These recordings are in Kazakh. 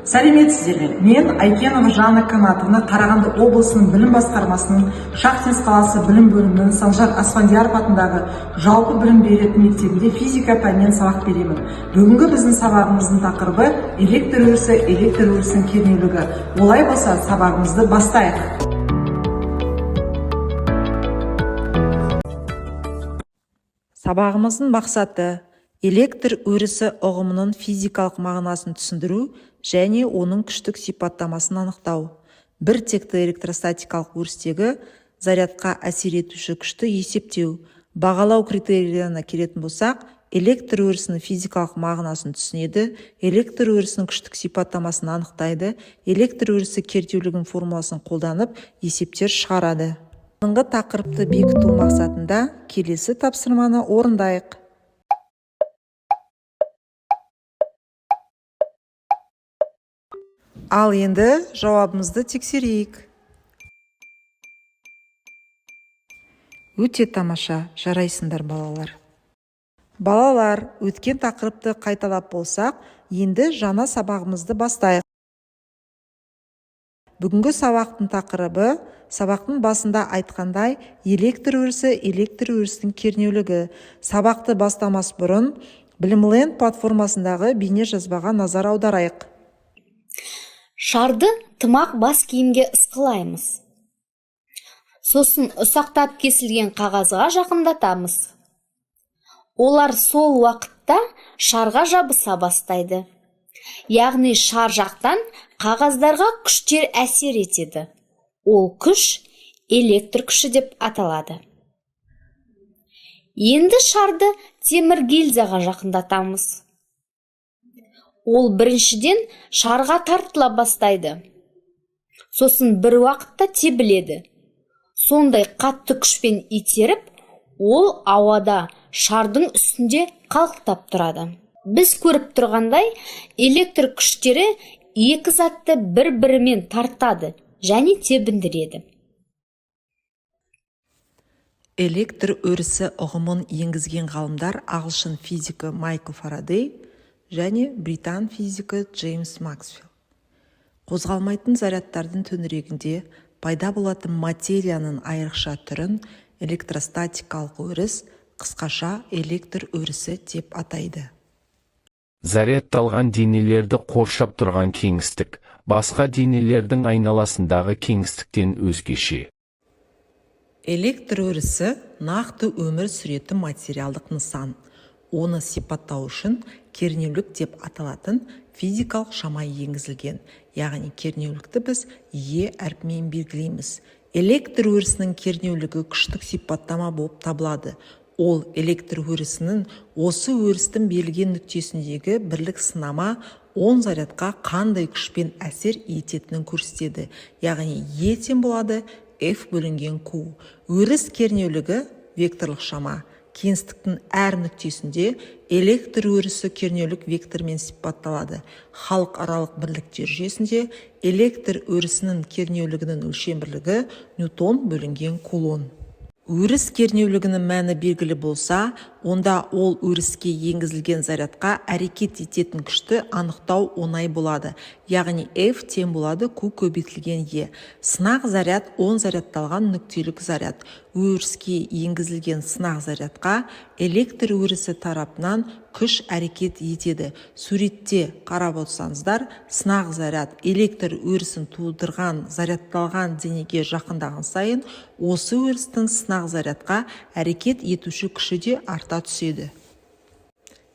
Сәлеметсіздер ме? Мен Айкенова Жанна Канатовна, Қарағанды облысының білім басқармасының Шахтинск қаласы білім бөлімінің Санжар Асфандияров атындағы жалпы білім беретін мектебінде физика пәнінен сабақ беремін. Бүгінгі біздің сабағымыздың тақырыбы электр өрісі, электр өрісінің кернеулігі. Олай болса, сабағымызды бастайық. Сабағымыздың мақсаты электр өрісі ұғымының физикалық мағынасын түсіндіру және оның күштік сипаттамасын анықтау. Бір текті электростатикалық өрістегі зарядқа әсер етуші күшті есептеу. Бағалау критерийлеріне келетін болсақ, электр өрісінің физикалық мағынасын түсінеді, электр өрісінің күштік сипаттамасын анықтайды, электр өрісі кернеулігінің формуласын қолданып есептер шығарады. Бүгінгі тақырыпты бекіту мақсатында келесі тапсырманы орындайық. Ал енді жауабымызды тексерейік. Өте тамаша, жарайсыңдар балалар. Балалар, өткен тақырыпты қайталап болсақ, енді жаңа сабағымызды бастайық. Бүгінгі сабақтың тақырыбы, сабақтың басында айтқандай, электр өрісі, электр өрісінің кернеулігі. Сабақты бастамас бұрын, Білімленд платформасындағы бейне жазбаға назар аударайық. Шарды тымақ бас киімге ысқылаймыз. Сосын ұсақтап кесілген қағазға жақындатамыз. Олар сол уақытта шарға жабыса бастайды. Яғни шар жақтан қағаздарға күштер әсер етеді. Ол күш электр күші деп аталады. Енді шарды темір гильзаға жақындатамыз. Ол біріншіден шарға тартыла бастайды. Сосын бір уақытта тебіледі. Сондай қатты күшпен итеріп, ол ауада шардың үстінде қалықтап тұрады. Біз көріп тұрғандай, электр күштері екі затты бір-бірімен тартады және тебіндіреді. Электр өрісі ұғымын енгізген ғалымдар ағылшын физигі Майкл Фарадей және британ физигі Джеймс Максвелл. Қозғалмайтын зарядтардың төңірегінде пайда болатын материяның айрықша түрін электростатикалық өріс, қысқаша электр өрісі деп атайды. Зарядталған денелерді қоршап тұрған кеңістік басқа денелердің айналасындағы кеңістіктен өзгеше. Электр өрісі нақты өмір сүретін материалдық нысан. Оны сипаттау үшін кернеулік деп аталатын физикалық шама енгізілген. Яғни кернеулікті біз Е әрпімен белгілейміз. Электр өрісінің кернеулігі күштік сипаттама болып табылады. Ол электр өрісінің осы өрістің берілген нүктесіндегі бірлік сынама 10 зарядқа қандай күшпен әсер ететінін көрсетеді. Яғни Е тең болады F бөлінген Q. Өріс кернеулігі векторлық шама. Кеңістіктің әр нүктесінде электр өрісі кернеулік вектормен сипатталады. Халықаралық бірліктер жүйесінде электр өрісінің кернеулігінің өлшем бірлігі ньютон бөлінген кулон. Өріс кернеулігінің мәні белгілі болса, онда ол өріске енгізілген зарядқа әрекет ететін күшті анықтау оңай болады. Яғни F тең болады Q көбейтілген Е. Сынақ заряд 10 зарядталған нүктелік заряд. Өріске енгізілген сынақ зарядқа электр өрісі тарапынан күш әрекет етеді. Суретте қарап отырсаңыздар, сынақ заряд электр өрісін тудырған зарядталған денеге жақындаған сайын, осы өрістің сынақ зарядқа әрекет етуші күші де арта түседі.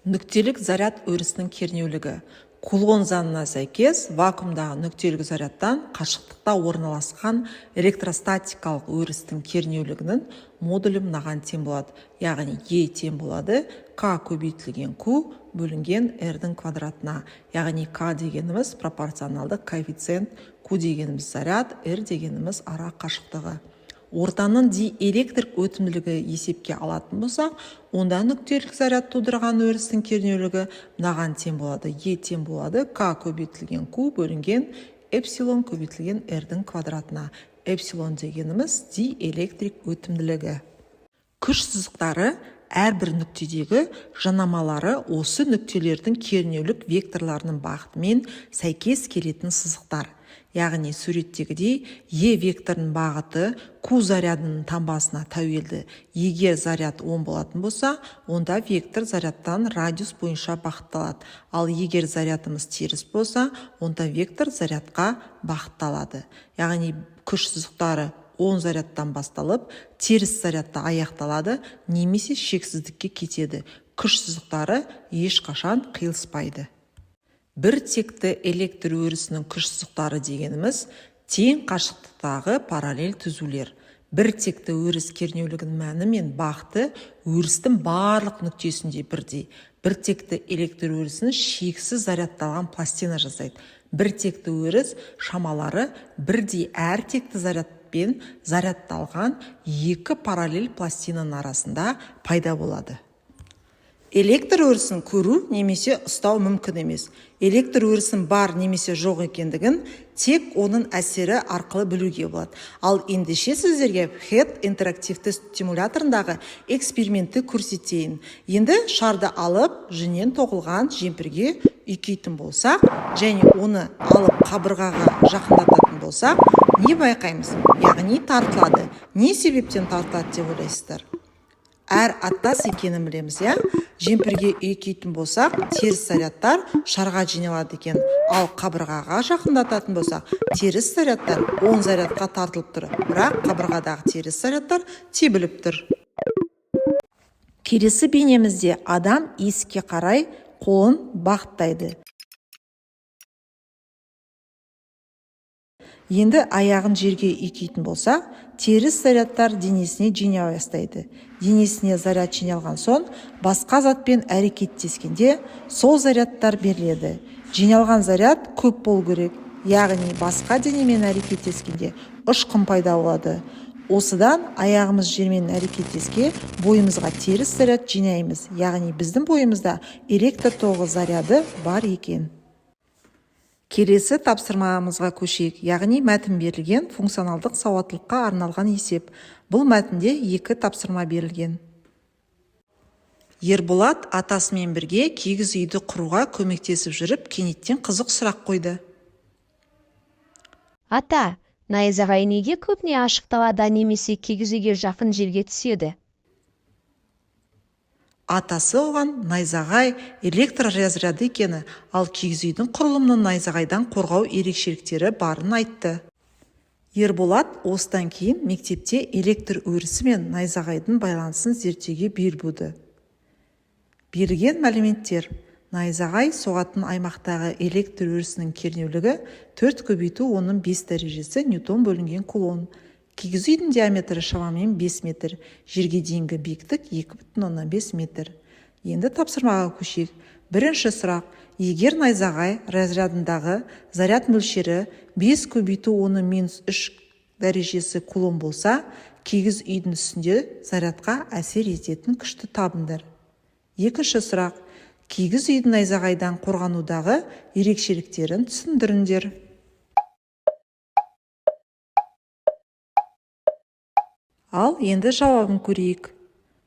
Нүктелік заряд өрісінің кернеулігі. Кулон заңына сәйкес, вакуумдағы нүктелік зарядтан қашықтықта орналасқан электростатикалық өрістің кернеулігінің модулі мынаған тең болады. Яғни Е тең болады К көбейтілген Q бөлінген R-дің квадратына. Яғни К дегеніміз пропорционалдық коэффициент, Q дегеніміз заряд, R дегеніміз ара қашықтығы. Ортаның диэлектрик өтімділігі есепке алатын болсақ, онда нүктелік заряд тудырған өрістің кернеулігі мынаған тең болады. Е тең болады К көбейтілген Q бөлінген эпсилон көбейтілген R-дің квадратына. Эпсилон дегеніміз диэлектрик өтімділігі. Күш сызықтары әрбір нүктедегі жанамалары осы нүктелердің кернеулік векторларының бағытымен сәйкес келетін сызықтар. Яғни суреттегідей Е векторының бағыты Q зарядының таңбасына тәуелді. Егер заряд 10 болатын болса, онда вектор зарядтан радиус бойынша бағытталады. Ал егер зарядымыз теріс болса, онда вектор зарядқа бағытталады. Яғни күш сызықтары 10 зарядтан басталып, теріс зарядта аяқталады, немесе шексіздікке кетеді. Күш сызықтары ешқашан қиылыспайды. Бір текті электр өрісінің күш сызықтары дегеніміз тең қашықтықтағы параллель түзулер. Бір текті өріс кернеулігінің мәні мен бағыты өрістің барлық нүктесінде бірдей. Бір текті электр өрісін шексіз зарядталған пластина жасайды. Бір текті өріс шамалары бірдей әр текті зарядпен зарядталған екі параллель пластинаның арасында пайда болады. Электр өрісін көру немесе ұстау мүмкін емес. Электр өрісін бар немесе жоқ екендігін тек оның әсері арқылы білуге болады. Ал ендеше сіздерге HEAD интерактивті стимуляторындағы экспериментті көрсетейін. Енді шарды алып, жүннен тоқылған жемпірге үйкейтін болсақ, және оны алып қабырғаға жақындататын болсақ, не байқаймыз? Яғни тартылады. Не себептен тартылады деп ойлайсыздар? Әр аттас екенін білеміз, жемпірге үйкейтін болсақ, теріс зарядтар шарға жиналады екен. Ал қабырғаға жақындататын болсақ, теріс зарядтар 10 зарядқа тартылып тұр. Бірақ қабырғадағы теріс зарядтар тебіліп тұр. Келесі бейнемізде адам есікке қарай қолын бағыттайды. Енді аяғын жерге үйкейтін болсақ, теріс зарядтар денесіне жинай бастайды. Денесіне заряд жиналған соң, басқа затпен әрекеттескенде сол зарядтар беріледі. Жиналған заряд көп болу керек, яғни басқа денемен әрекеттескенде ұшқын пайда болады. Осыдан аяғымыз жермен әрекеттеске бойымызға теріс заряд жинаймыз, яғни біздің бойымызда электр тоғы заряды бар екен. Келесі тапсырмамызға көшейік, яғни мәтін берілген функционалдық сауаттылыққа арналған есеп. Бұл мәтінде 2 тапсырма берілген. Ерболат атасымен бірге кигіз үйді құруға көмектесіп жүріп, кенеттен қызық сұрақ қойды. Ата, найзағай неге көбіне ашық далада немесе кигіз үйге жақын жерге түседі? Атасы оған найзағай электр разряды екені, ал кигіз үйдің құрылымының найзағайдан қорғау ерекшеліктері барын айтты. Ерболат осыдан кейін мектепте электр өрісі мен найзағайдың байланысын зерттеуге бел буды. Берілген мәліметтер: найзағай соғатын аймақтағы электр өрісінің кернеулігі 4 көбейту оның 5 дәрежесі ньютон бөлінген кулон. Кигіз үйдің диаметрі шамамен 5 метр, жерге дейінгі биіктік 2,5 метр. Енді тапсырмаға көшейік. Бірінші сұрақ: егер найзағай разрядындағы заряд мөлшері 5 көбейту оның -3 дәрежесі кулон болса, кигіз үйдің үстінде зарядқа әсер ететін күшті табыңдар. Екінші сұрақ: кигіз үйдің найзағайдан қорғанудағы ерекшеліктерін түсіндіріңдер. Ал енді жауабын көрейік.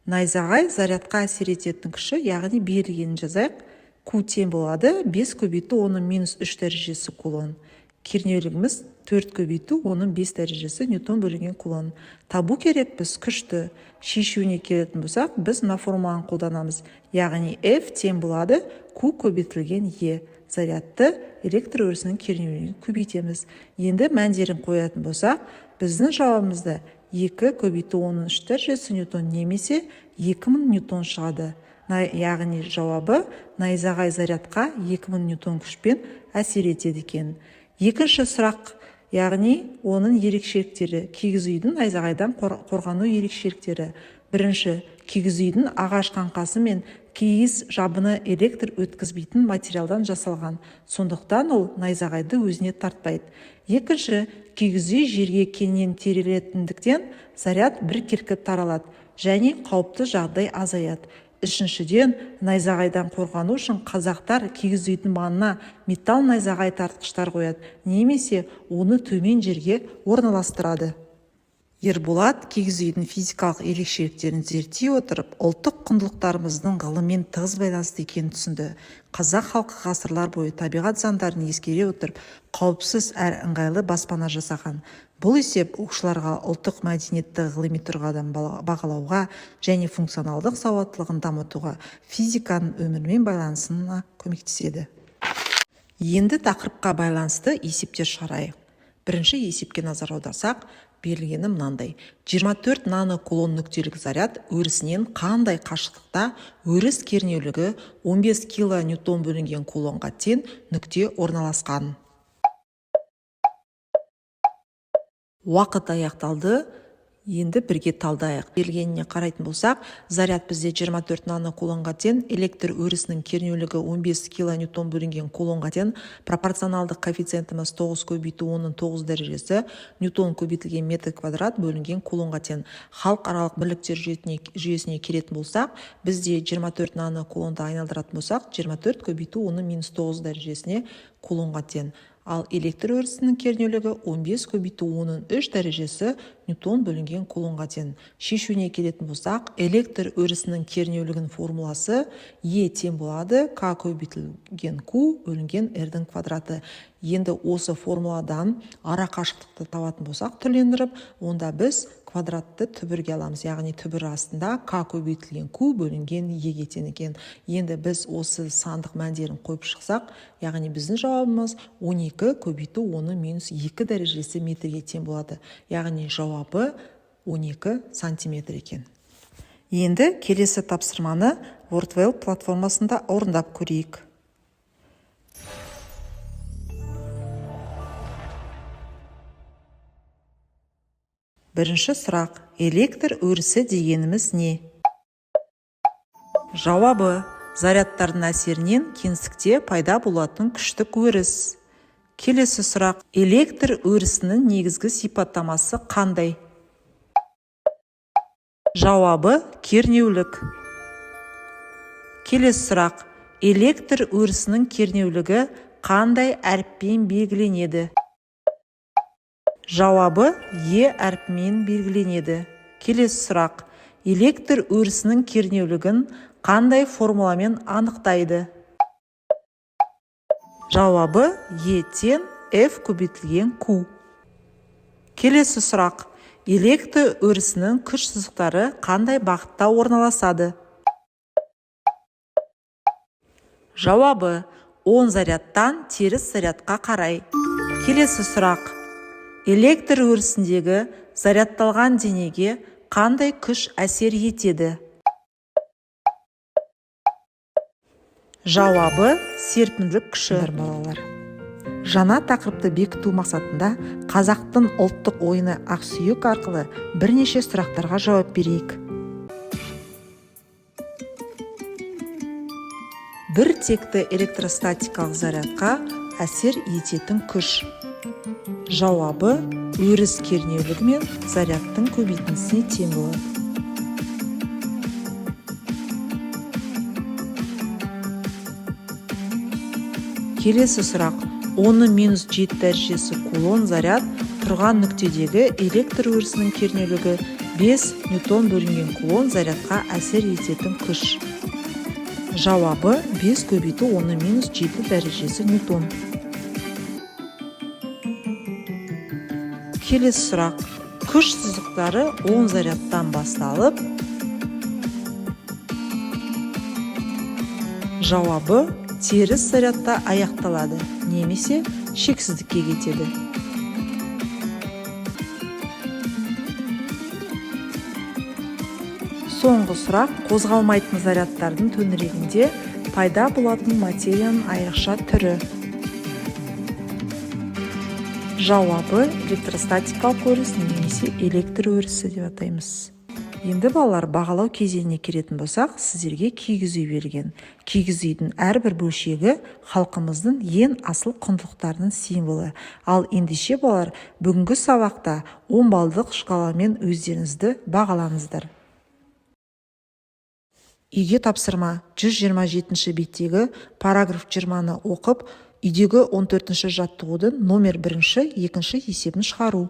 Найзағай зарядқа әсер ететін күші, яғни берілгенін жазайық. Q тең болады 5 көбейту оның -3 дәрежесі кулон. Кернеулігіміз 4 көбейту оның 5 дәрежесі ньютон бөлінген кулон. Табу керек біз күшті. Шешуіне келетін болсақ, біз мына формуланы қолданамыз. Яғни F тең болады Q көбейтілген E. Зарядты электр өрісінің кернеулігін көбейтеміз. Енді мәндерін қоятын болсақ, біздің жауабымызда 2 көбейту оның 3 дәрежесі ньютон немесе 2000 ньютон шығады. Яғни жауабы найзағай зарядқа 2000 ньютон күшпен әсер етеді екен. Екінші сұрақ, яғни оның ерекшеліктері, кигіз үйдің найзағайдан қорғану ерекшеліктері. Бірінші, кигіз үйдің ағаш қаңқасы мен киіз жабыны электр өткізбейтін материалдан жасалған, сондықтан ол найзағайды өзіне тартпайды. Екінші, кигіз үй жерге кеңінен терелетіндіктен заряд біркелкі таралады және қауіпті жағдай азаяды. Үшіншіден, найзағайдан қорғану үшін қазақтар кигіз үйдің маңына металл найзағай тартқыштар қояды, немесе оны төмен жерге орналастырады. Ерболат кигіз үйдің физикалық ерекшеліктерін зерттей отырып, ұлттық құндылықтарымыздың ғылыммен тығыз байланысты екенін түсінді. Қазақ халқы ғасырлар бойы табиғат заңдарын ескере отырып, қауіпсіз әрі ыңғайлы баспана жасаған. Бұл есеп оқушыларға ұлттық мәдениетті ғылыми тұрғыдан бағалауға және функционалдық сауаттылығын дамытуға, физиканың өмірмен байланысына көмектеседі. Енді тақырыпқа байланысты есептер шығарайық. Бірінші есепке назар аударсақ, берілгені мынандай: 24 нанокулон нүктелік заряд өрісінен қандай қашықтықта өріс кернеулігі 15 килоньютон бөлінген кулонға тең нүкте орналасқан. Уақыт аяқталды. Енді бірге талдайық. Берілгеніне қарайтын болсақ, заряд бізде 24 нанокулонға тең, электр өрісінің кернеулігі 15 килоньютон бөлінген кулонға тең, пропорционалдық коэффициентіміз 9 көбейту 10-ның 9 дәрежесі, ньютон көбейтілген метр квадрат бөлінген кулонға тең. Халықаралық бірліктер жүйесіне келетін болсақ, бізде 24 нанокулонды айналдыратын болсақ, 24 көбейту 10-ның -9 дәрежесіне кулонға тең. Ал электр өрісінің кернеулігі 15 көбейту 10-ның 3 дәрежесі ньютон бөлінген кулонға тең. Шешуіне келетін болсақ, электр өрісінің кернеулігінің формуласы Е тең болады К көбейтілген Q бөлінген R-дің квадраты. Енді осы формуладан ара қашықтықты табатын болсақ түрлендіріп, онда біз квадратты түбірге аламыз. Яғни түбір астында К көбейтілген Q бөлінген Е-ге тең екен. Енді біз осы сандық мәндерін қойып шықсақ, яғни біздің жауабымыз 12 көбейту 10-ның -2 дәрежесі метрге тең болады. Яғни жауабы 12 сантиметр екен. Енді келесі тапсырманы Wordwell платформасында орындап көрейік. Бірінші сұрақ: электр өрісі дегеніміз не? Жауабы: зарядтардың әсерінен кеңістікте пайда болатын күштік өріс. Келесі сұрақ: электр өрісінің негізгі сипаттамасы қандай? Жауабы: кернеулік. Келесі сұрақ: электр өрісінің кернеулігі қандай әріппен белгіленеді? Жауабы: Е әрпімен белгіленеді. Келесі сұрақ: электр өрісінің кернеулігін қандай формуламен анықтайды? Жауабы: Е тең F көбейтілген Q. Келесі сұрақ: электр өрісінің күш сызықтары қандай бағытта орналасады? Жауабы: оң зарядтан теріс зарядқа қарай. Келесі сұрақ: электр өрісіндегі зарядталған денеге қандай күш әсер етеді? Жауабы: серпімділік күші. Балалар, жаңа тақырыпты бекіту мақсатында қазақтың ұлттық ойыны ақсүйек арқылы бірнеше сұрақтарға жауап берейік. Бір текті электростатикалық зарядқа әсер ететін күш. Жауабы: өріс кернеулігі мен зарядтың көбейтіндісіне тең болады. Келесі сұрақ: 10-ның -7 дәрежесі кулон заряд тұрған нүктедегі электр өрісінің кернеулігі 5 ньютон бөлінген кулон зарядқа әсер ететін күш. Жауабы: 5 көбейту 10-ның -7 дәрежесі ньютон. Келесі сұрақ: күш сызықтары оң зарядтан басталып, жауабы: теріс зарядта аяқталады, немесе шексіздікке кетеді. Соңғы сұрақ: қозғалмайтын зарядтардың төңірегінде пайда болатын материяның айрықша түрі. Жауабы: электростатикалық өріс немесе электр өрісі деп атаймыз. Енді балалар, бағалау кезеңіне келетін болсақ, сіздерге кигіз үй берілген. Кигіз үйдің әрбір бөлшегі халқымыздың ең асыл құндылықтарының символы. Ал ендеше балалар, бүгінгі сабақта 10 балдық шкаламен өздеріңізді бағалаңыздар. Үйге тапсырма: 127 беттегі параграф 20-ны оқып, үйдегі 14-ші жаттығудың номер 1-2 есебін шығару.